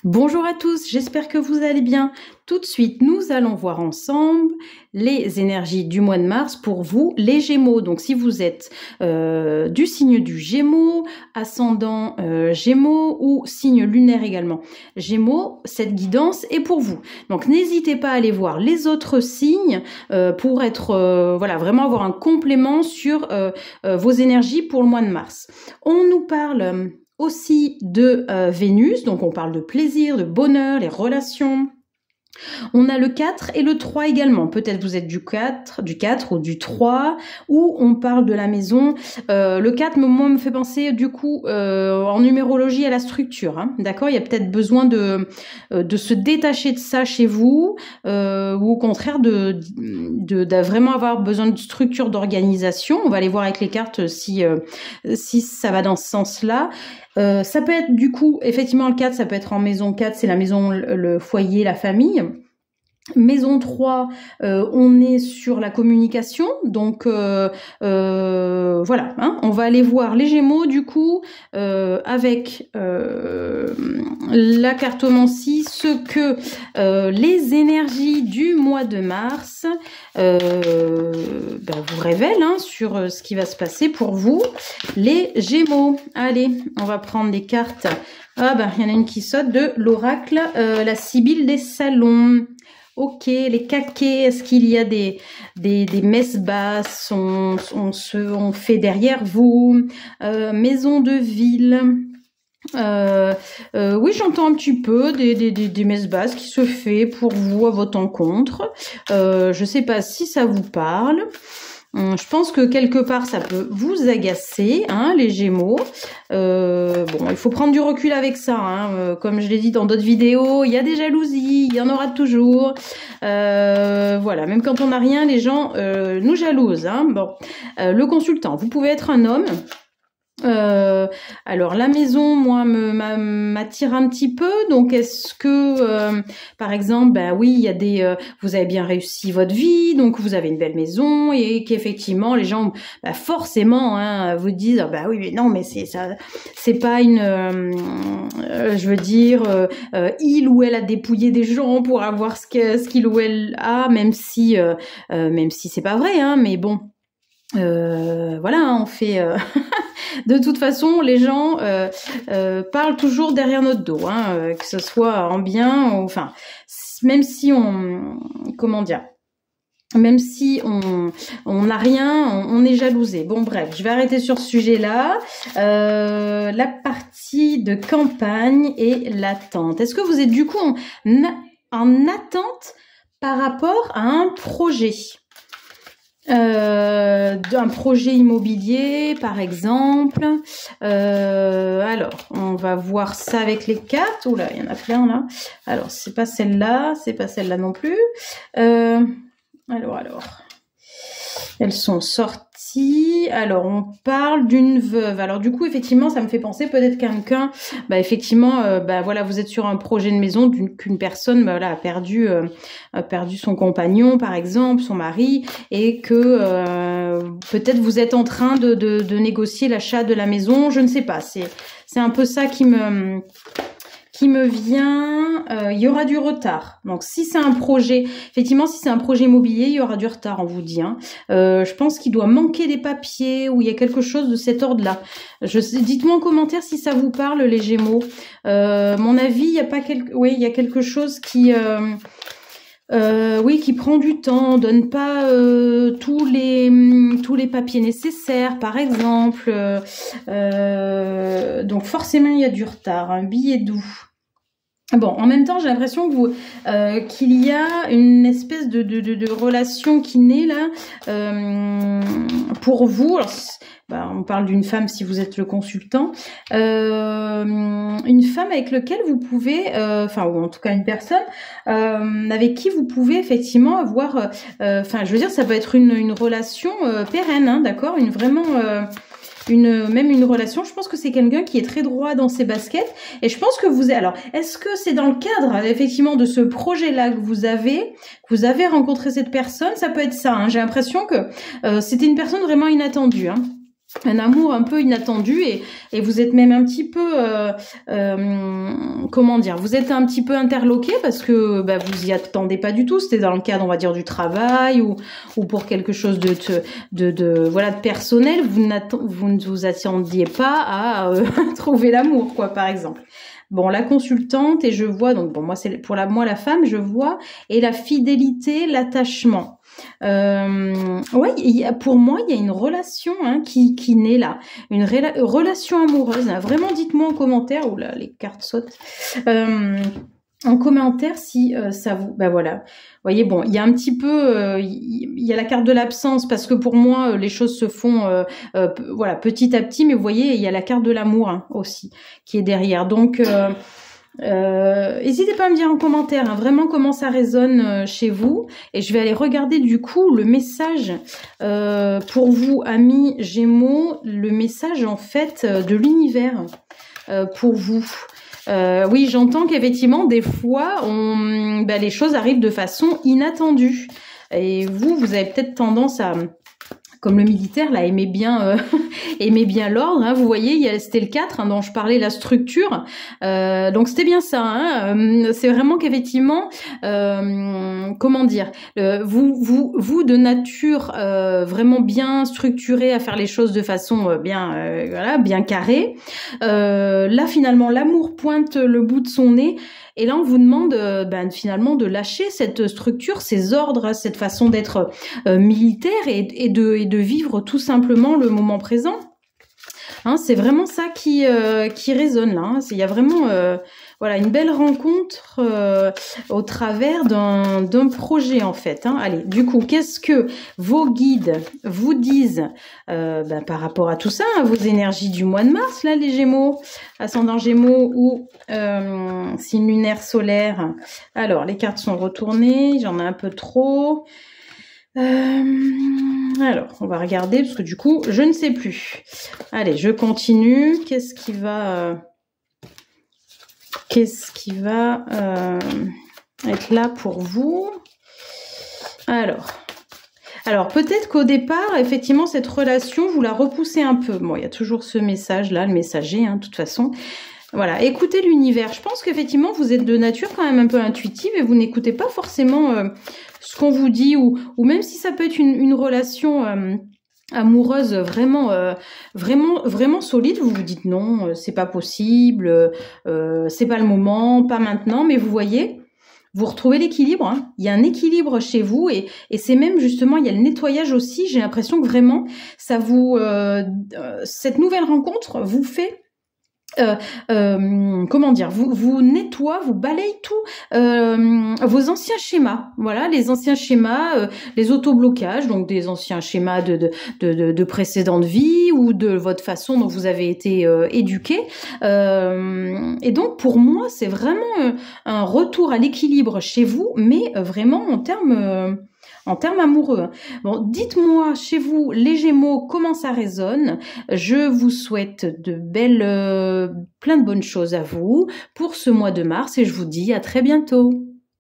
Bonjour à tous, j'espère que vous allez bien. Tout de suite, nous allons voir ensemble les énergies du mois de mars pour vous, les Gémeaux. Donc, si vous êtes du signe du Gémeaux, ascendant Gémeaux ou signe lunaire également Gémeaux, cette guidance est pour vous. Donc, n'hésitez pas à aller voir les autres signes pour être voilà, vraiment avoir un complément sur vos énergies pour le mois de mars. On nous parle aussi de Vénus, donc on parle de plaisir, de bonheur, les relations. On a le 4 et le 3 également. Peut-être vous êtes du 4 ou du 3, ou on parle de la maison. Le 4, moi, me fait penser du coup en numérologie à la structure. Hein, d'accord, il y a peut-être besoin de se détacher de ça chez vous, ou au contraire de vraiment avoir besoin de structure, d'organisation. On va aller voir avec les cartes si ça va dans ce sens-là. Ça peut être du coup, effectivement le 4, ça peut être en maison 4, c'est la maison, le foyer, la famille. Maison 3, on est sur la communication, donc voilà, hein, on va aller voir les Gémeaux du coup avec la cartomancie, ce que les énergies du mois de mars vous révèlent hein, sur ce qui va se passer pour vous, les Gémeaux. Allez, on va prendre des cartes. Ah il y en a une qui saute de l'oracle, la Sibylle des salons. Ok, les caquets, est-ce qu'il y a des messes basses, on fait derrière vous, maison de ville, oui j'entends un petit peu des messes basses qui se fait pour vous à votre encontre, je sais pas si ça vous parle. Je pense que quelque part ça peut vous agacer, hein, les Gémeaux. Il faut prendre du recul avec ça. Hein. Comme je l'ai dit dans d'autres vidéos, il y a des jalousies, il y en aura toujours. Voilà, même quand on n'a rien, les gens nous jalousent. Hein. Bon, le consultant, vous pouvez être un homme. Alors la maison, moi, m'attire un petit peu. Donc est-ce que, par exemple, oui, il y a vous avez bien réussi votre vie, donc vous avez une belle maison et qu'effectivement les gens, forcément, hein, vous disent, oui, mais non, mais c'est pas une, je veux dire, il ou elle a dépouillé des gens pour avoir ce qu'il ou elle a, même si c'est pas vrai, hein, mais bon. Voilà, hein, on fait. De toute façon, les gens parlent toujours derrière notre dos, hein, que ce soit en bien, enfin, même si même si on n'a rien, on est jalousé. Bon, bref, je vais arrêter sur ce sujet-là. La partie de campagne et l'attente. Est-ce que vous êtes du coup en attente par rapport à un projet? D'un projet immobilier par exemple. Alors on va voir ça avec les cartes. Oula, il y en a plein là. Alors c'est pas celle-là non plus. Alors elles sont sorties. Alors on parle d'une veuve. Alors du coup effectivement ça me fait penser peut-être quelqu'un, effectivement voilà, vous êtes sur un projet de maison qu'une personne a perdu son compagnon par exemple, son mari, et que peut-être vous êtes en train de négocier l'achat de la maison, je ne sais pas, c'est un peu ça qui me vient. Il y aura du retard. Donc si c'est un projet, effectivement, si c'est un projet immobilier, il y aura du retard, on vous dit. Hein. Je pense qu'il doit manquer des papiers ou il y a quelque chose de cet ordre-là. Dites-moi en commentaire si ça vous parle, les Gémeaux. Mon avis, il y a quelque chose qui qui prend du temps, donne pas tous les papiers nécessaires, par exemple. Donc forcément, il y a du retard. Un billet doux. Bon, en même temps, j'ai l'impression que qu'il y a une espèce de relation qui naît là pour vous. Alors, on parle d'une femme si vous êtes le consultant, une femme avec laquelle vous pouvez, ou en tout cas une personne avec qui vous pouvez effectivement avoir, je veux dire, ça peut être une relation pérenne, hein, d'accord, même une relation. Je pense que c'est quelqu'un qui est très droit dans ses baskets, et je pense que alors, est-ce que c'est dans le cadre effectivement de ce projet-là que vous avez rencontré cette personne? Ça peut être ça, hein. J'ai l'impression que c'était une personne vraiment inattendue, hein. un amour un peu inattendu et vous êtes même un petit peu comment dire, vous êtes un petit peu interloqué parce que vous y attendez pas du tout, c'était dans le cadre on va dire du travail ou pour quelque chose de personnel, vous ne vous attendiez pas à trouver l'amour quoi par exemple. Bon, la consultante et je vois donc bon moi c'est pour moi la femme je vois et la fidélité, l'attachement. Pour moi, il y a une relation qui naît là, une relation amoureuse. Vraiment, dites-moi en commentaire. Oula, les cartes sautent. En commentaire si ça vous. Voilà. Vous voyez, bon, il y a un petit peu, il y a la carte de l'absence parce que pour moi, les choses se font, petit à petit. Mais vous voyez, il y a la carte de l'amour aussi qui est derrière. Donc n'hésitez pas à me dire en commentaire vraiment comment ça résonne chez vous et je vais aller regarder du coup le message pour vous amis Gémeaux, le message en fait de l'univers pour vous. Oui, j'entends qu'effectivement des fois les choses arrivent de façon inattendue et vous avez peut-être tendance à comme le militaire là aimait bien l'ordre, vous voyez, c'était le 4 dont je parlais, la structure. Donc c'était bien ça. C'est vraiment qu'effectivement, comment dire, vous de nature vraiment bien structurée à faire les choses de façon bien carrée. Là finalement, l'amour pointe le bout de son nez. Et là, on vous demande finalement de lâcher cette structure, ces ordres, cette façon d'être militaire et de vivre tout simplement le moment présent. C'est vraiment ça qui résonne là. Il y a vraiment une belle rencontre au travers d'un projet en fait. Allez, du coup, qu'est-ce que vos guides vous disent par rapport à tout ça, vos énergies du mois de mars, là, les Gémeaux, ascendant Gémeaux ou signe lunaire solaire. Alors, les cartes sont retournées, j'en ai un peu trop. Alors, on va regarder parce que du coup, je ne sais plus. Allez, je continue. Qu'est-ce qui va être là pour vous? Alors peut-être qu'au départ, effectivement, cette relation, vous la repoussez un peu. Bon, il y a toujours ce message-là, le messager, de toute façon. Voilà, écoutez l'univers. Je pense qu'effectivement, vous êtes de nature quand même un peu intuitive et vous n'écoutez pas forcément ce qu'on vous dit ou même si ça peut être une relation amoureuse vraiment solide, vous vous dites non, c'est pas possible, c'est pas le moment, pas maintenant, mais vous voyez, vous retrouvez l'équilibre, il y a un équilibre chez vous et c'est même justement, il y a le nettoyage aussi, j'ai l'impression que vraiment, ça vous, cette nouvelle rencontre vous fait comment dire, vous nettoie, vous balaye tout vos anciens schémas, voilà, les anciens schémas, les autoblocages, donc des anciens schémas de précédentes vies ou de votre façon dont vous avez été éduqué. Et donc pour moi, c'est vraiment un retour à l'équilibre chez vous, mais vraiment en termes amoureux. Bon, dites-moi chez vous, les Gémeaux, comment ça résonne. Je vous souhaite plein de bonnes choses à vous pour ce mois de mars et je vous dis à très bientôt.